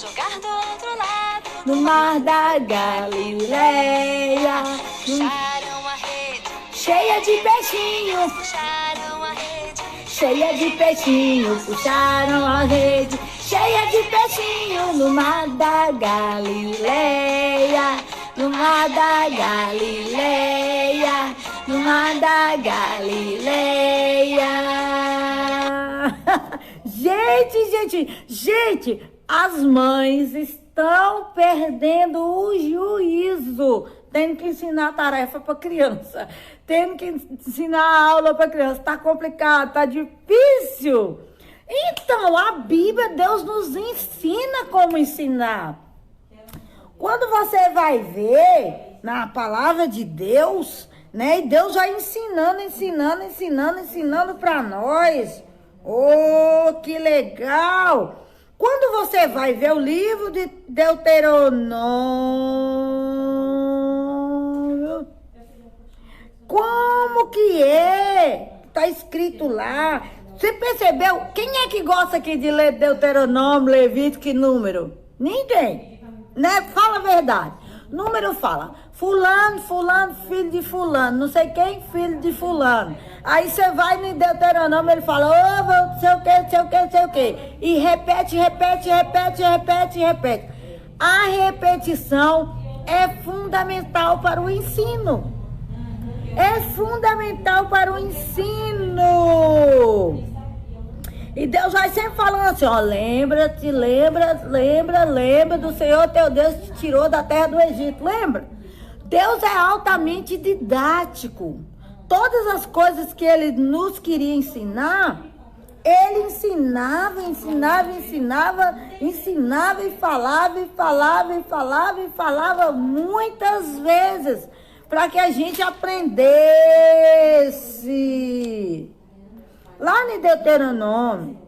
jogar do outro lado. No mar da Galileia, Puxaram a rede, cheia de peixinho, puxaram a rede. cheia de peixinho, puxaram a rede, cheia de peixinho, no mar da Galileia, no mar da Galileia, no mar da Galileia. Gente, as mães estão perdendo o juízo, tendo que ensinar tarefa para criança, tendo que ensinar aula para criança. Tá complicado, tá difícil. Então, a Bíblia, Deus nos ensina como ensinar. Quando você vai ver na palavra de Deus, né? E Deus vai ensinando para nós. Oh, que legal! Quando você vai ver o livro de Deuteronômio, como que é? Tá escrito lá. Você percebeu? Quem é que gosta aqui de ler Deuteronômio, Levítico e Número? Ninguém, né? Fala a verdade. Número fala, fulano, filho de fulano, não sei quem, filho de fulano. Aí você vai no Deuteronômio, ele fala, não sei o que. E repete. A repetição é fundamental para o ensino. E Deus vai sempre falando assim, ó, lembra do Senhor teu Deus que te tirou da terra do Egito, lembra? Deus é altamente didático. Todas as coisas que ele nos queria ensinar, ele ensinava e falava muitas vezes, para que a gente aprendesse. Lá em Deuteronômio,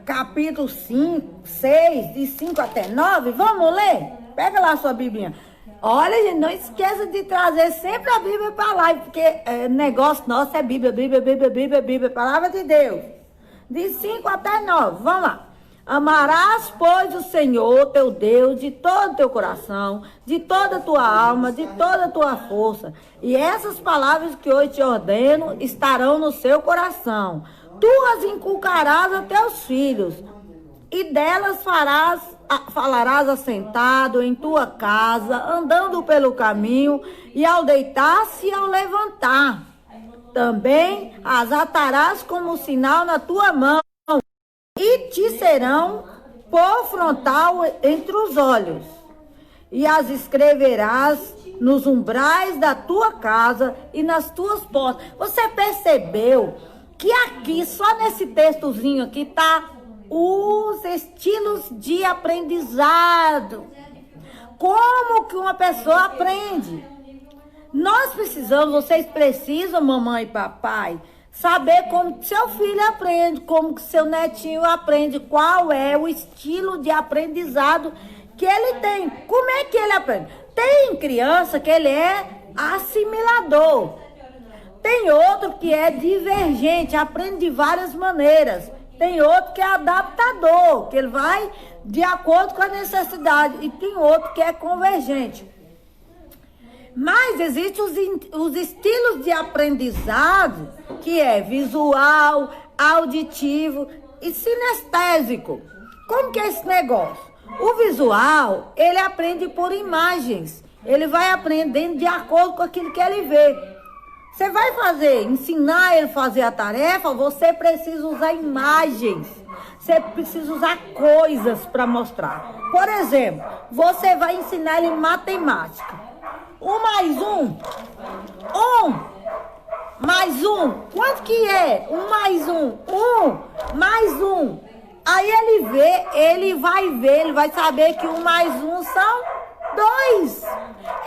capítulo 5, 6, de 5 até 9, vamos ler? Pega lá a sua Biblinha. Olha, gente, não esqueça de trazer sempre a Bíblia para lá, porque negócio nosso é Bíblia, palavra de Deus. De 5 até 9, vamos lá. Amarás, pois, o Senhor teu Deus de todo o teu coração, de toda a tua alma, de toda a tua força. E essas palavras que hoje te ordeno estarão no seu coração. Tu as inculcarás a teus filhos, e delas falarás assentado em tua casa, andando pelo caminho, e ao deitar-se e ao levantar. Também as atarás como sinal na tua mão, e te serão por frontal entre os olhos, e as escreverás nos umbrais da tua casa e nas tuas portas. Você percebeu que aqui, só nesse textozinho aqui, tá os estilos de aprendizado. Como que uma pessoa aprende? Vocês precisam, mamãe e papai, saber como seu filho aprende, como que seu netinho aprende, qual é o estilo de aprendizado que ele tem. Como é que ele aprende? Tem criança que ele é assimilador. Tem outro que é divergente, aprende de várias maneiras. Tem outro que é adaptador, que ele vai de acordo com a necessidade. E tem outro que é convergente. Mas existem os estilos de aprendizado, que é visual, auditivo e sinestésico. Como que é esse negócio? O visual, ele aprende por imagens. Ele vai aprendendo de acordo com aquilo que ele vê. Você vai ensinar ele a fazer a tarefa, você precisa usar imagens. Você precisa usar coisas para mostrar. Por exemplo, você vai ensinar ele matemática. 1 mais 1. 1 mais 1. Quanto que é? 1 mais 1. 1 mais 1. Aí ele vai saber que 1 mais 1 são 2.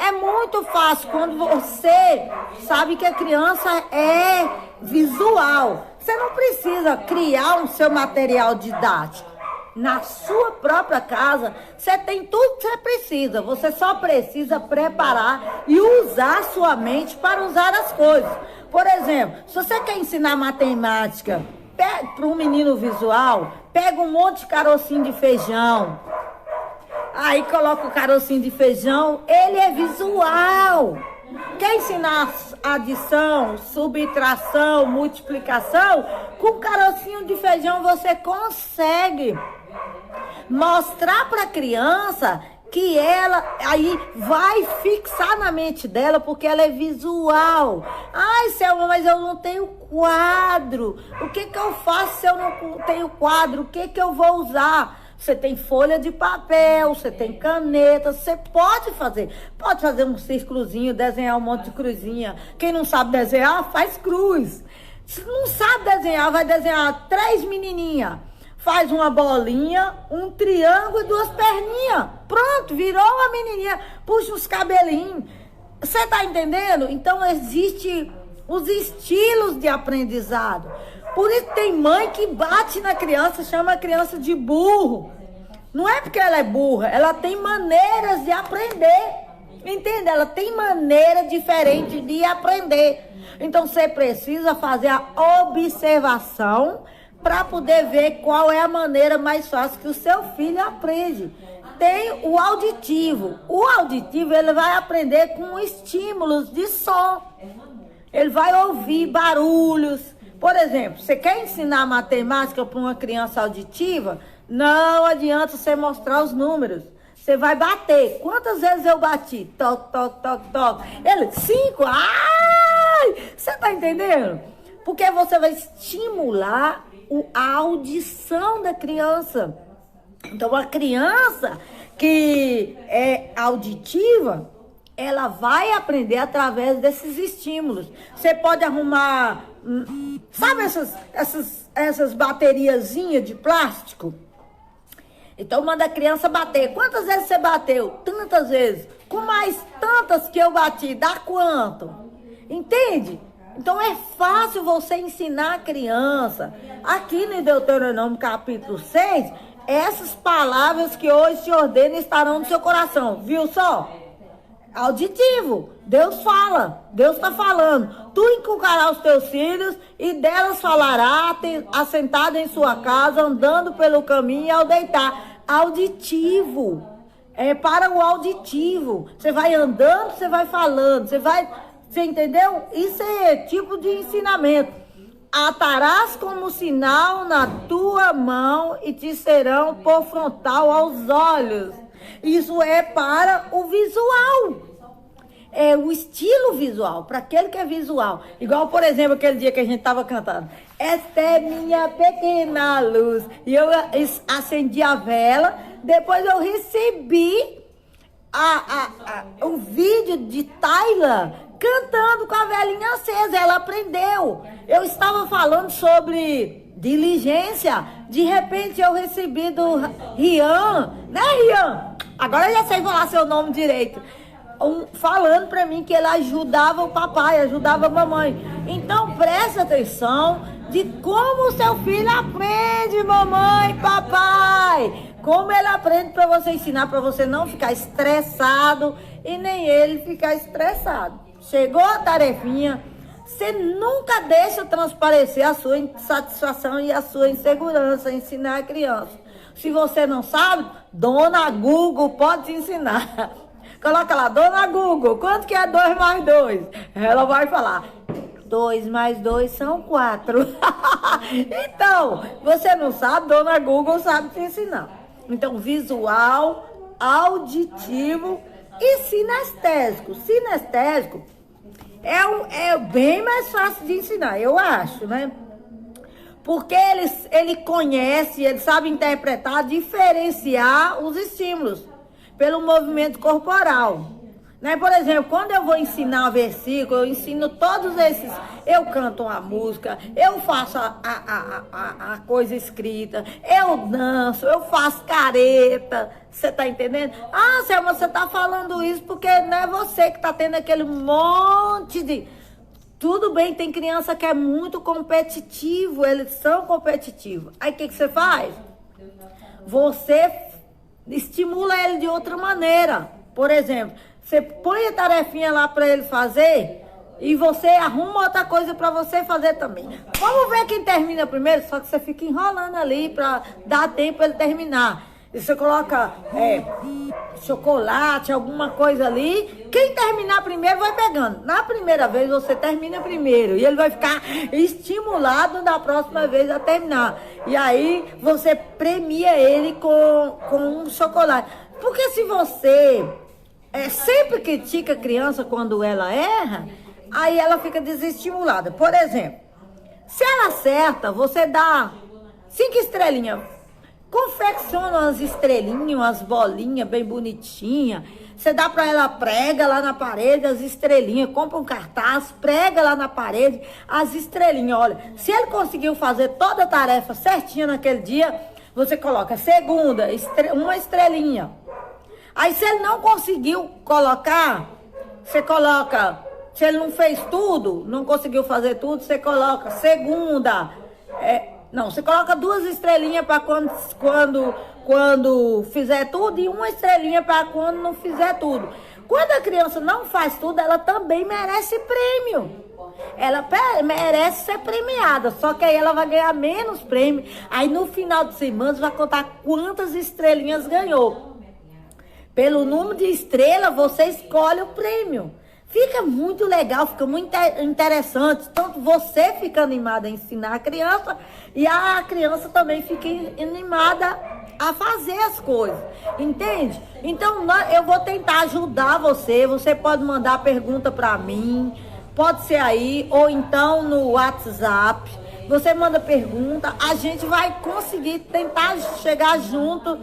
É muito fácil quando você sabe que a criança é visual. Você não precisa criar o seu material didático. Na sua própria casa, você tem tudo que você precisa. Você só precisa preparar e usar sua mente para usar as coisas. Por exemplo, se você quer ensinar matemática para um menino visual, pega um monte de carocinho de feijão, Aí coloca o carocinho de feijão, ele é visual. Quer ensinar adição, subtração, multiplicação? Com carocinho de feijão você consegue mostrar para a criança que ela aí vai fixar na mente dela, porque ela é visual. Ai, Selma, mas eu não tenho quadro. O que eu faço se eu não tenho quadro? O que eu vou usar? Você tem folha de papel, você tem caneta, você pode fazer um círculozinho, desenhar um monte de cruzinha. Quem não sabe desenhar, faz cruz. Se não sabe desenhar, vai desenhar 3 menininhas. Faz uma bolinha, um triângulo e 2 perninhas. Pronto, virou uma menininha. Puxa os cabelinhos. Você tá entendendo? Então, existe os estilos de aprendizado. Por isso tem mãe que bate na criança, chama a criança de burro. Não é porque ela é burra, ela tem maneiras de aprender. Entende? Ela tem maneira diferente de aprender. Então você precisa fazer a observação para poder ver qual é a maneira mais fácil que o seu filho aprende. Tem o auditivo. O auditivo ele vai aprender com estímulos de som. Ele vai ouvir barulhos. Por exemplo, você quer ensinar matemática para uma criança auditiva? Não adianta você mostrar os números. Você vai bater. Quantas vezes eu bati? Toc, toc, toc, toc. Ele, 5. Ai! Você tá entendendo? Porque você vai estimular a audição da criança. Então, a criança que é auditiva, ela vai aprender através desses estímulos. Você pode arrumar, sabe essas bateriazinhas de plástico? Então manda a criança bater. Quantas vezes você bateu? Tantas vezes. Com mais tantas que eu bati, dá quanto? Entende? Então é fácil você ensinar a criança. Aqui no Deuteronômio capítulo 6, essas palavras que hoje te ordeno estarão no seu coração. Viu só? Auditivo. Deus fala. Deus está falando. Tu inculcarás os teus filhos e delas falará, assentado em sua casa, andando pelo caminho e ao deitar. Auditivo. É para o auditivo. Você vai andando, você vai falando, você entendeu? Isso é tipo de ensinamento. Atarás como sinal na tua mão e te serão por frontal aos olhos. Isso é para o visual. É o estilo visual, para aquele que é visual. Igual, por exemplo, aquele dia que a gente estava cantando. Esta é minha pequena luz. E eu acendi a vela. Depois eu recebi o vídeo de Tayla cantando com a velinha acesa. Ela aprendeu. Eu estava falando sobre diligência. De repente eu recebi do Rian. Né, Rian? Agora eu já sei falar seu nome direito. Falando para mim que ele ajudava o papai, ajudava a mamãe. Então preste atenção de como o seu filho aprende, mamãe, papai. Como ele aprende para você ensinar, para você não ficar estressado e nem ele ficar estressado. Chegou a tarefinha, você nunca deixa transparecer a sua insatisfação e a sua insegurança em ensinar a criança. Se você não sabe, Dona Google pode te ensinar. Coloca lá, Dona Google, quanto que é 2 mais 2? Ela vai falar, 2 mais 2 são 4. Então, você não sabe, Dona Google sabe te ensinar. Então, visual, auditivo e sinestésico. Sinestésico é bem mais fácil de ensinar, eu acho, né? Porque ele conhece, ele sabe interpretar, diferenciar os estímulos pelo movimento corporal. Né? Por exemplo, quando eu vou ensinar um versículo, eu ensino todos esses. Eu canto uma música, eu faço a coisa escrita, eu danço, eu faço careta. Você tá entendendo? Ah, Selma, você tá falando isso porque não é você que tá tendo aquele monte de... Tudo bem, tem criança que é muito competitivo, eles são competitivos. Aí o que você faz? Você estimula ele de outra maneira. Por exemplo, você põe a tarefinha lá para ele fazer e você arruma outra coisa para você fazer também. Vamos ver quem termina primeiro, só que você fica enrolando ali para dar tempo para ele terminar. E você coloca chocolate, alguma coisa ali. Quem terminar primeiro vai pegando. Na primeira vez você termina primeiro. E ele vai ficar estimulado da próxima vez a terminar. E aí você premia ele com um chocolate. Porque se você sempre critica a criança quando ela erra, aí ela fica desestimulada. Por exemplo, se ela acerta, você dá 5 estrelinhas. Confecciona umas estrelinhas, umas bolinhas bem bonitinhas. Você dá para ela, prega lá na parede as estrelinhas. Compra um cartaz, prega lá na parede as estrelinhas. Olha, se ele conseguiu fazer toda a tarefa certinha naquele dia, você coloca segunda, uma estrelinha. Aí se ele não conseguiu colocar, você coloca... Se ele não fez tudo, não conseguiu fazer tudo, você coloca segunda. Você coloca 2 estrelinhas para quando fizer tudo e uma estrelinha para quando não fizer tudo. Quando a criança não faz tudo, ela também merece prêmio. Ela merece ser premiada, só que aí ela vai ganhar menos prêmio. Aí no final de semana vai contar quantas estrelinhas ganhou. Pelo número de estrelas, você escolhe o prêmio. Fica muito legal, fica muito interessante. Tanto você fica animada a ensinar a criança e a criança também fica animada a fazer as coisas. Entende? Então, eu vou tentar ajudar você. Você pode mandar pergunta para mim, pode ser aí, ou então no WhatsApp. Você manda pergunta, a gente vai conseguir tentar chegar junto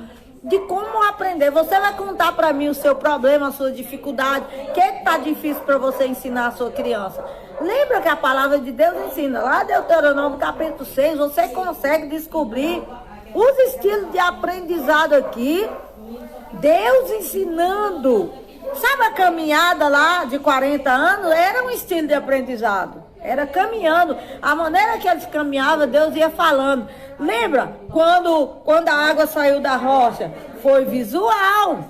de como aprender. Você vai contar para mim o seu problema, a sua dificuldade, o que está difícil para você ensinar a sua criança. Lembra que a palavra de Deus ensina, lá Deuteronômio capítulo 6, você consegue descobrir os estilos de aprendizado aqui, Deus ensinando. Sabe a caminhada lá de 40 anos? Era um estilo de aprendizado. Era caminhando. A maneira que eles caminhavam, Deus ia falando. Lembra? Quando a água saiu da rocha? Foi visual.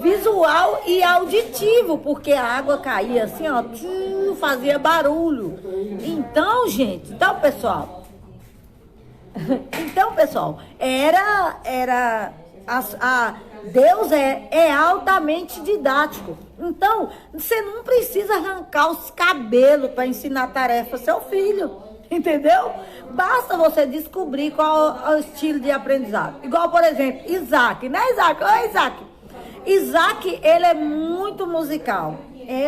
Visual e auditivo. Porque a água caía assim, ó. Fazia barulho. Então, gente. Então, pessoal. Deus é altamente didático. Então, você não precisa arrancar os cabelos para ensinar tarefa ao seu filho. Entendeu? Basta você descobrir qual é o estilo de aprendizado. Igual, por exemplo, Isaac, né, Isaac? Oi, Isaac. Isaac, ele é muito musical.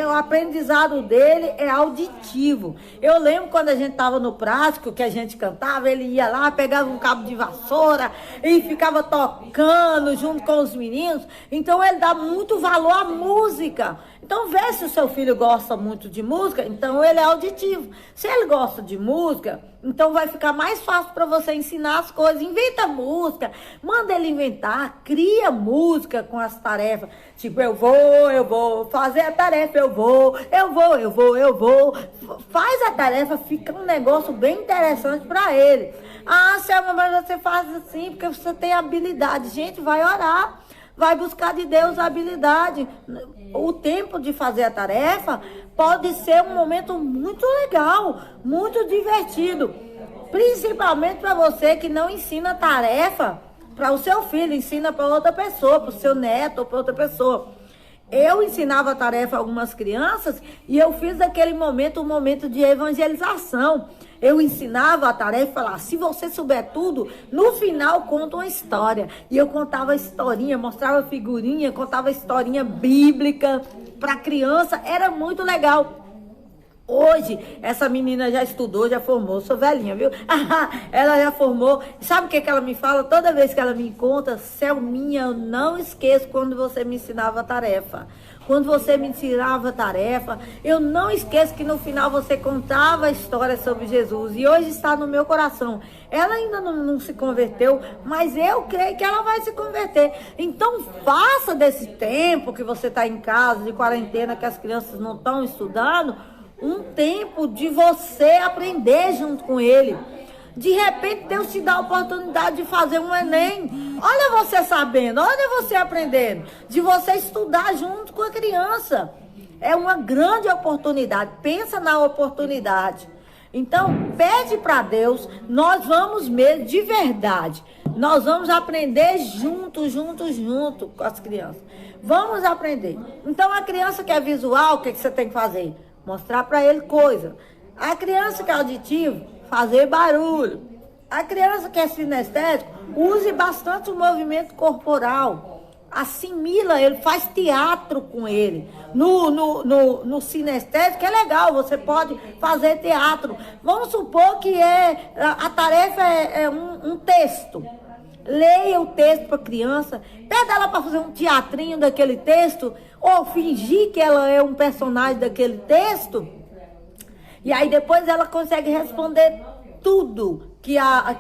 O aprendizado dele é auditivo. Eu lembro quando a gente estava no prático, que a gente cantava, ele ia lá, pegava um cabo de vassoura e ficava tocando junto com os meninos. Então ele dá muito valor à música. Então vê se o seu filho gosta muito de música, então ele é auditivo. Se ele gosta de música, então vai ficar mais fácil para você ensinar as coisas. Inventa música, manda ele inventar, cria música com as tarefas. Tipo, eu vou fazer a tarefa, eu vou. Faz a tarefa, fica um negócio bem interessante para ele. Ah, Selma, mas você faz assim porque você tem habilidade. Gente, vai orar. Vai buscar de Deus a habilidade. O tempo de fazer a tarefa pode ser um momento muito legal, muito divertido. Principalmente para você que não ensina tarefa para o seu filho, ensina para outra pessoa, para o seu neto ou para outra pessoa. Eu ensinava tarefa a algumas crianças e eu fiz daquele momento um momento de evangelização. Eu ensinava a tarefa e falava, se você souber tudo, no final conta uma história. E eu contava historinha, mostrava figurinha, contava historinha bíblica para criança, era muito legal. Hoje, essa menina já estudou, já formou, sou velhinha, viu? Ela já formou. Sabe o que ela me fala? Toda vez que ela me conta, Selminha, eu não esqueço quando você me ensinava a tarefa. Quando você me ensinava a tarefa, eu não esqueço que no final você contava a história sobre Jesus. E hoje está no meu coração. Ela ainda não se converteu, mas eu creio que ela vai se converter. Então, faça desse tempo que você está em casa, de quarentena, que as crianças não estão estudando, um tempo de você aprender junto com ele. De repente, Deus te dá a oportunidade de fazer um Enem. Olha você sabendo, olha você aprendendo. De você estudar junto com a criança. É uma grande oportunidade. Pensa na oportunidade. Então, pede para Deus. Nós vamos mesmo, de verdade. Nós vamos aprender junto com as crianças. Vamos aprender. Então, a criança que é visual, o que você tem que fazer? Mostrar para ele coisa. A criança que é auditivo, fazer barulho. A criança que é sinestésico, use bastante o movimento corporal. Assimila ele, faz teatro com ele. No sinestésico é legal, você pode fazer teatro. Vamos supor que a tarefa é um texto. Leia o texto para a criança, pede ela para fazer um teatrinho daquele texto, ou fingir que ela é um personagem daquele texto, e aí depois ela consegue responder tudo que a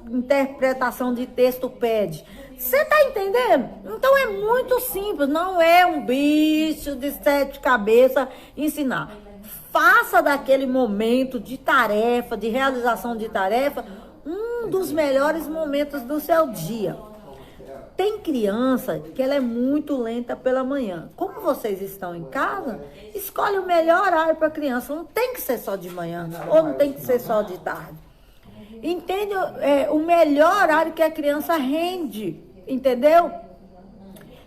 interpretação de texto pede. Você está entendendo? Então é muito simples, não é um bicho de 7 cabeças ensinar. Faça daquele momento de tarefa, de realização de tarefa, um dos melhores momentos do seu dia. Tem criança que ela é muito lenta pela manhã. Como vocês estão em casa, escolhe o melhor horário para a criança. Não tem que ser só de manhã, ou não tem que ser só de tarde. Entende? O melhor horário que a criança rende. Entendeu?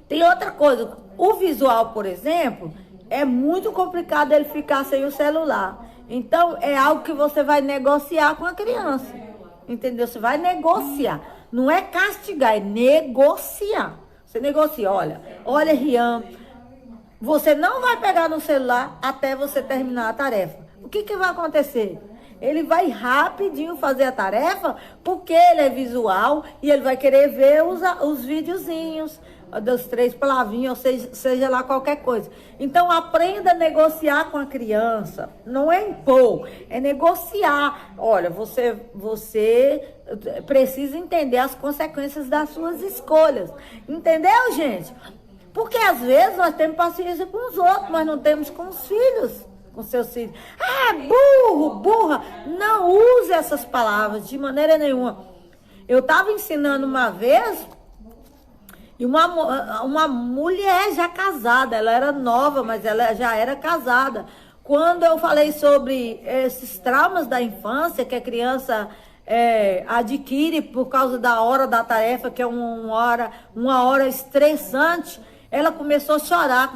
Tem outra coisa. O visual, por exemplo, é muito complicado ele ficar sem o celular. Então, é algo que você vai negociar com a criança. Entendeu? Você vai negociar. Não é castigar, é negociar. Você negocia, olha, Rian, você não vai pegar no celular até você terminar a tarefa. O que vai acontecer? Ele vai rapidinho fazer a tarefa, porque ele é visual e ele vai querer ver os videozinhos das 3 palavrinhas, ou seja lá qualquer coisa. Então, aprenda a negociar com a criança. Não é impor, é negociar. Olha, você precisa entender as consequências das suas escolhas. Entendeu, gente? Porque às vezes nós temos paciência com os outros, mas não temos com os filhos. Com seus filhos. Burro, burra. Não use essas palavras de maneira nenhuma. Eu estava ensinando uma vez, e uma mulher já casada, ela era nova, mas ela já era casada. Quando eu falei sobre esses traumas da infância que a criança adquire por causa da hora da tarefa, que é uma hora estressante, ela começou a chorar.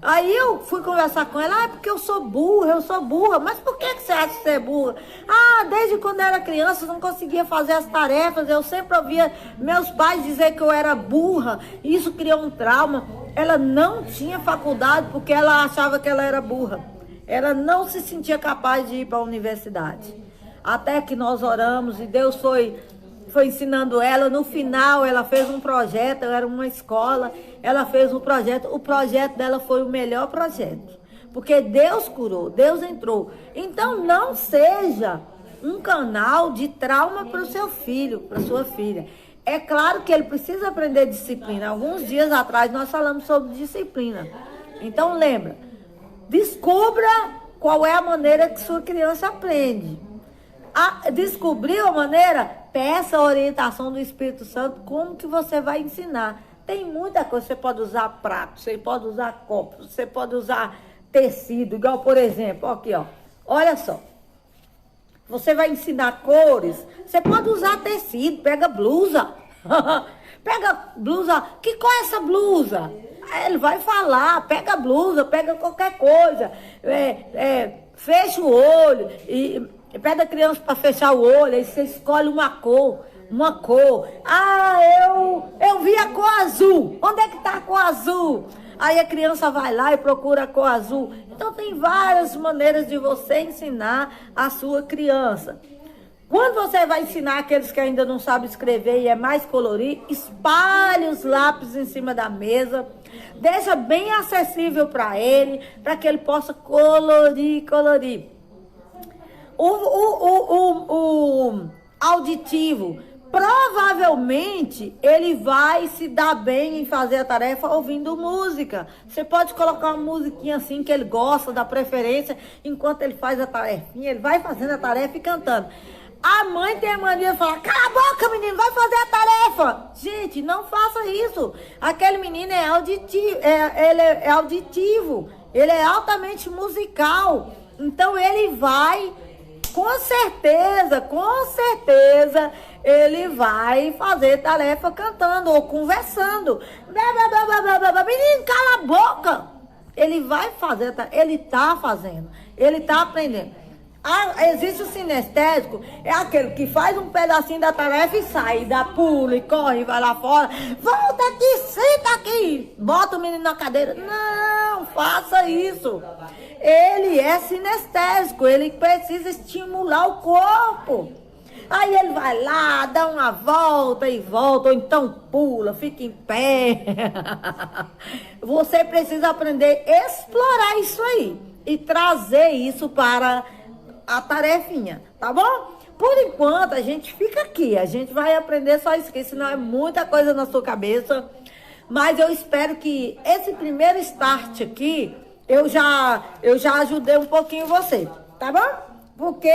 Aí eu fui conversar com ela, porque eu sou burra. Mas por que você acha que você é burra? Desde quando eu era criança eu não conseguia fazer as tarefas, eu sempre ouvia meus pais dizer que eu era burra, e isso criou um trauma. Ela não tinha faculdade porque ela achava que ela era burra. Ela não se sentia capaz de ir para a universidade. Até que nós oramos e Deus foi ensinando ela. No final, ela fez um projeto, era uma escola, ela fez um projeto. O projeto dela foi o melhor projeto, porque Deus curou, Deus entrou. Então, não seja um canal de trauma para o seu filho, para sua filha. É claro que ele precisa aprender disciplina. Alguns dias atrás, nós falamos sobre disciplina. Então, lembra, descubra qual é a maneira que sua criança aprende. Descobriu a maneira? Peça a orientação do Espírito Santo, como que você vai ensinar. Tem muita coisa, você pode usar prato, você pode usar copo, você pode usar tecido, igual por exemplo, aqui olha só. Você vai ensinar cores, você pode usar tecido, pega blusa, pega blusa, que cor é essa blusa? Aí ele vai falar, pega a blusa, pega qualquer coisa, fecha o olho e pede a criança para fechar o olho, aí você escolhe uma cor. Eu vi a cor azul. Onde é que está a cor azul? Aí a criança vai lá e procura a cor azul. Então tem várias maneiras de você ensinar a sua criança. Quando você vai ensinar aqueles que ainda não sabem escrever e é mais colorido, espalhe os lápis em cima da mesa. Deixa bem acessível para ele, para que ele possa colorir. O auditivo, provavelmente ele vai se dar bem em fazer a tarefa ouvindo música. Você pode colocar uma musiquinha assim que ele gosta, da preferência, enquanto ele faz a tarefinha, ele vai fazendo a tarefa e cantando. A mãe tem a mania de falar: cala a boca, menino, vai fazer a tarefa. Gente, não faça isso. Aquele menino é auditivo, ele é altamente musical. Então ele vai com certeza, ele vai fazer tarefa cantando ou conversando. Menino, cala a boca! Ele vai fazer, ele tá fazendo, ele tá aprendendo. Existe o sinestésico, é aquele que faz um pedacinho da tarefa e sai, dá pula e corre, vai lá fora, volta aqui, senta aqui, bota o menino na cadeira. Não, faça isso. Ele é sinestésico, ele precisa estimular o corpo. Aí ele vai lá, dá uma volta e volta, ou então pula, fica em pé. Você precisa aprender a explorar isso aí e trazer isso para a tarefinha, tá bom? Por enquanto, a gente fica aqui, a gente vai aprender só isso aqui, senão é muita coisa na sua cabeça. Mas eu espero que esse primeiro start aqui, eu já ajudei um pouquinho você, tá bom? Porque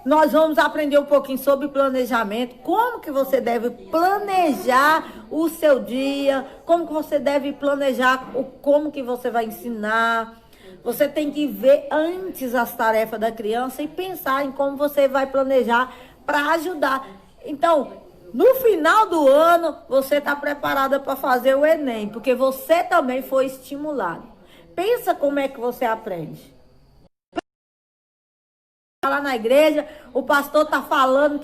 nós vamos aprender um pouquinho sobre planejamento, como que você deve planejar o seu dia, como que você deve planejar como que você vai ensinar. Você tem que ver antes as tarefas da criança e pensar em como você vai planejar para ajudar. Então, no final do ano, você está preparada para fazer o Enem, porque você também foi estimulado. Pensa como é que você aprende. Lá na igreja, o pastor tá falando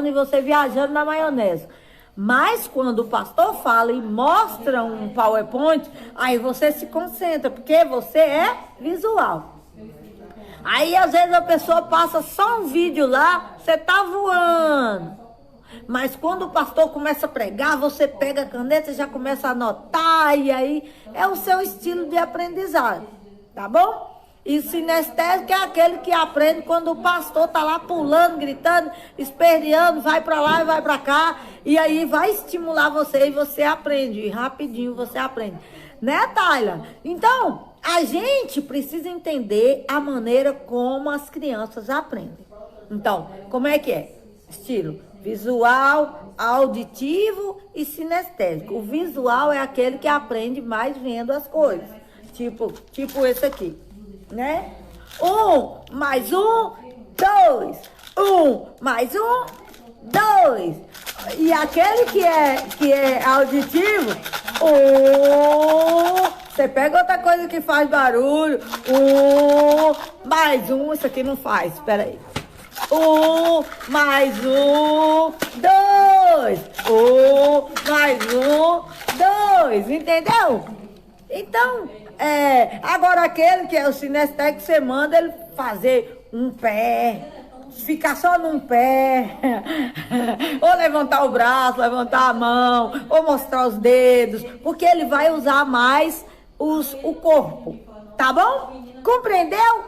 e você viajando na maionese. Mas quando o pastor fala e mostra um PowerPoint, aí você se concentra, porque você é visual. Aí às vezes a pessoa passa só um vídeo lá, você tá voando. Mas quando o pastor começa a pregar, você pega a caneta e já começa a anotar, e aí é o seu estilo de aprendizado, tá bom? E sinestésico é aquele que aprende quando o pastor tá lá pulando, gritando, esperneando, vai para lá e vai para cá, e aí vai estimular você e você aprende, e rapidinho você aprende. Né, Tayla? Então, a gente precisa entender a maneira como as crianças aprendem. Então, como é que é? Estilo visual, auditivo e sinestésico. O visual é aquele que aprende mais vendo as coisas. Tipo esse aqui. Né? 1 mais 1, 2. 1 mais 1, 2. E aquele que é auditivo, você pega outra coisa que faz barulho. 1 mais 1, isso aqui não faz, espera aí. 1 mais 1, 2. 1 mais 1, 2. Entendeu? Então, agora aquele que é o sinestésico, você manda ele fazer um pé, ficar só num pé, ou levantar o braço, levantar a mão, ou mostrar os dedos, porque ele vai usar mais o corpo, tá bom? Compreendeu?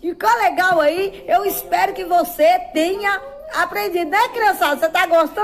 Ficou legal aí? Eu espero que você tenha aprendido, né, criançada? Você tá gostando?